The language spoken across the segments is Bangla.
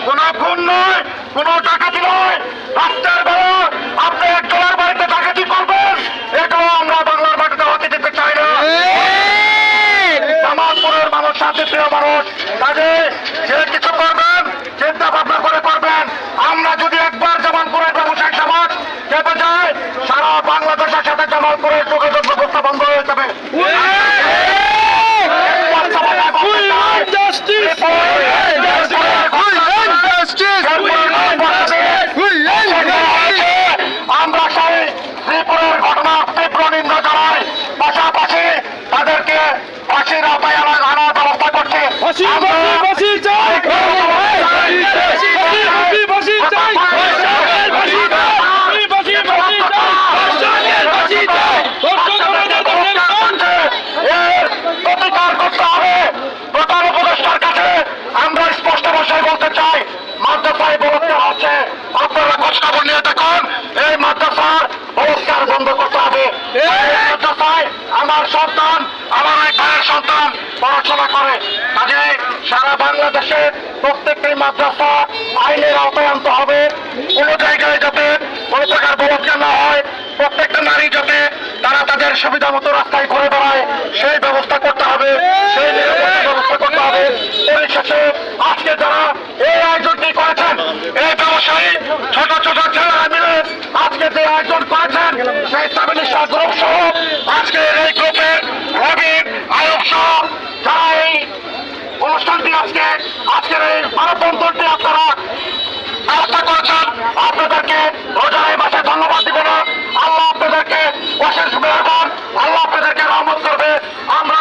কোন খুন নয়, কোন ডাকাতি নয়। রাস্তার বেলা আপনি একজনের বাড়িতে ডাকাতি করবেন, এগুলো আমরা বাংলার মাটিতে হতে দিতে চাই না। জামালপুরের মানুষ শান্তিপ্রিয় মানুষ, কাজে যে কিছু করবেন চিন্তা ভাবনা করে করবেন। আমরা যদি একবার জামালপুরের ব্যবসায়িক সমাজ চেপে যায়, সারা বাংলাদেশের সাথে জামালপুরের যোগাযোগ ব্যবস্থা বন্ধ হয়ে যাবে। আমরা সেই শ্রীপুরের ঘটনা তীব্র নিন্দা জানাই, পাশাপাশি তাদেরকে ফাঁসির আওতায় আনার ব্যবস্থা করছে। প্রতিকার করতে হবে। প্রধান উপদেষ্টার কাছে আমরা স্পষ্ট ভাষায় বলতে চাই, মাদ্রাসায় বলতে হচ্ছে, আপনারা খোঁজ খবর নিয়ে দেখুন, এই মাদ্রাসার বহিষ্কার বন্ধ করতে হবে। মাদ্রাসায় আমার সন্তান, আমার এক ভাইয়ের সন্তান পড়াশোনা করে, কাজে সারা বাংলাদেশে প্রত্যেকটি মাদ্রাসা আইনের আওতায় আনতে হবে। কোনো জায়গায় যাতে কোনো প্রকার বলৎকার না হয়, প্রত্যেকটা নারী যাতে তারা তাদের সুবিধা মতো রাস্তায় ঘুরে বেড়ায় সেই ব্যবস্থা করতে হবে, সেই নিরাপত্তা ব্যবস্থা করতে হবে। পরিশেষে আজকে যারা এই আয়োজনটি করেছেন, এই ব্যবসায়ী ছোট ছোট ছেলেরা মিলে আজকে যে আয়োজন করেছেন, সেই সাবিলিশা গ্রুপ সহ আজকের এই গ্রুপের রবিন আয়ুব সহ যারা এই অনুষ্ঠানটি আজকের এই মানববন্ধনটি আপনারা ব্যবস্থা করেছেন, আপনাদেরকে রোজার মাসে ধন্যবাদ দিব না। আল্লাহ আপনাদেরকে অশেষ মেহরবান, আল্লাহ আপনাদেরকে রহমত করবে। আমরা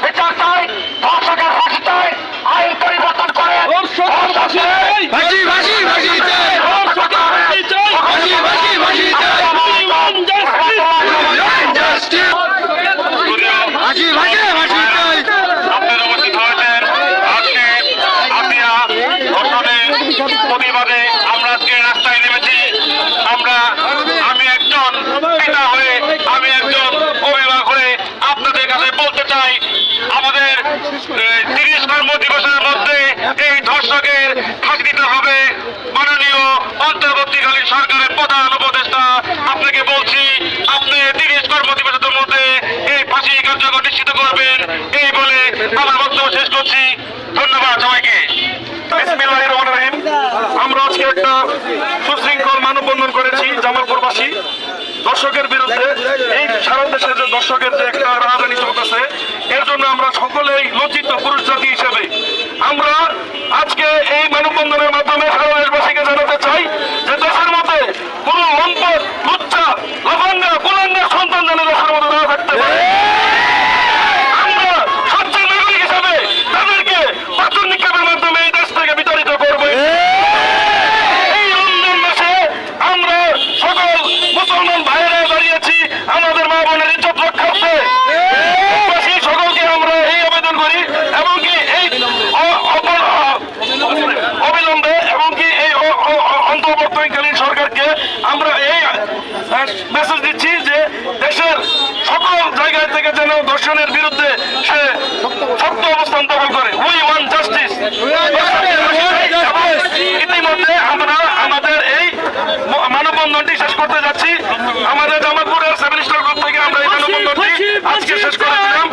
বিচার চাই, ধর্ষকের ফাঁসি চাই, আইন পরিবর্তন করে প্রতিবাদে আমরা আজকে রাস্তায় নেমেছি। আমি একজন পিতা হয়ে, আমি একজন অভিভাবক হয়ে আপনাদের কাছে বলতে চাই, আমাদের 30 কর্মদিবসের মধ্যে এই ধর্ষকের ফাঁসি দিতে হবে। মাননীয় অন্তর্বর্তীকালীন সরকারের প্রধান উপদেষ্টা, আপনাকে বলছি, আপনি 30 কর্মদিবসের মধ্যে এই ফাঁসি কার্যকর নিশ্চিত করবেন। এই বলে আমার বক্তব্য শেষ করছি। ধন্যবাদ সবাইকে। বিসমিল্লাহির রহমানির রহিম। আমরা আজকে একটা সুশৃঙ্খল মানববন্ধন করেছি জামালপুরবাসী দর্শকের বিরুদ্ধে। এই সারা দেশে যে দর্শকের যে একটা রাহাজানি চলতেছে, এর জন্য আমরা সকলেই লজ্জিত পুরুষ জাতি হিসেবে আমরা আজকে এই মানববন্ধনের মাধ্যমে সারা দেশবাসীকে জানাতে চাই যে দেশের মধ্যে কোন লম্পট, লুচ্চা, লাফাঙ্গা, কুলাঙ্গা সন্তান যেন দেশের মধ্যে না থাকতে পারে। আমরা স্বচ্ছ নাগরিক হিসেবে তাদেরকে পাথর নিক্ষেপের মাধ্যমে এই দেশ থেকে বিতাড়িত করবো। এই রমজান মাসে আমরা সকল মুসলমান ভাইয়েরা দাঁড়িয়েছি আমাদের মা বোনের ইজ্জত রক্ষার্থে। সকলকে আমরা এই আবেদন করি, এমনকি এই অবিলম্বে এমনকি এই অন্তর্বর্তীকালীন সরকারকে আমরা এই মেসেজ দিচ্ছি যে দেশের সকল জায়গায় থেকে যেন ধর্ষণের বিরুদ্ধে সে শক্ত অবস্থান দখল করে। We want justice. ইতিমধ্যে আমরা আমাদের এই মানববন্ধনটি শেষ করতে যাচ্ছি। আমাদের জামালপুরের সেভেনিস্টার গ্রুপ থেকে আমরা এই মানববন্ধনটি আজকে শেষ করে দিলাম।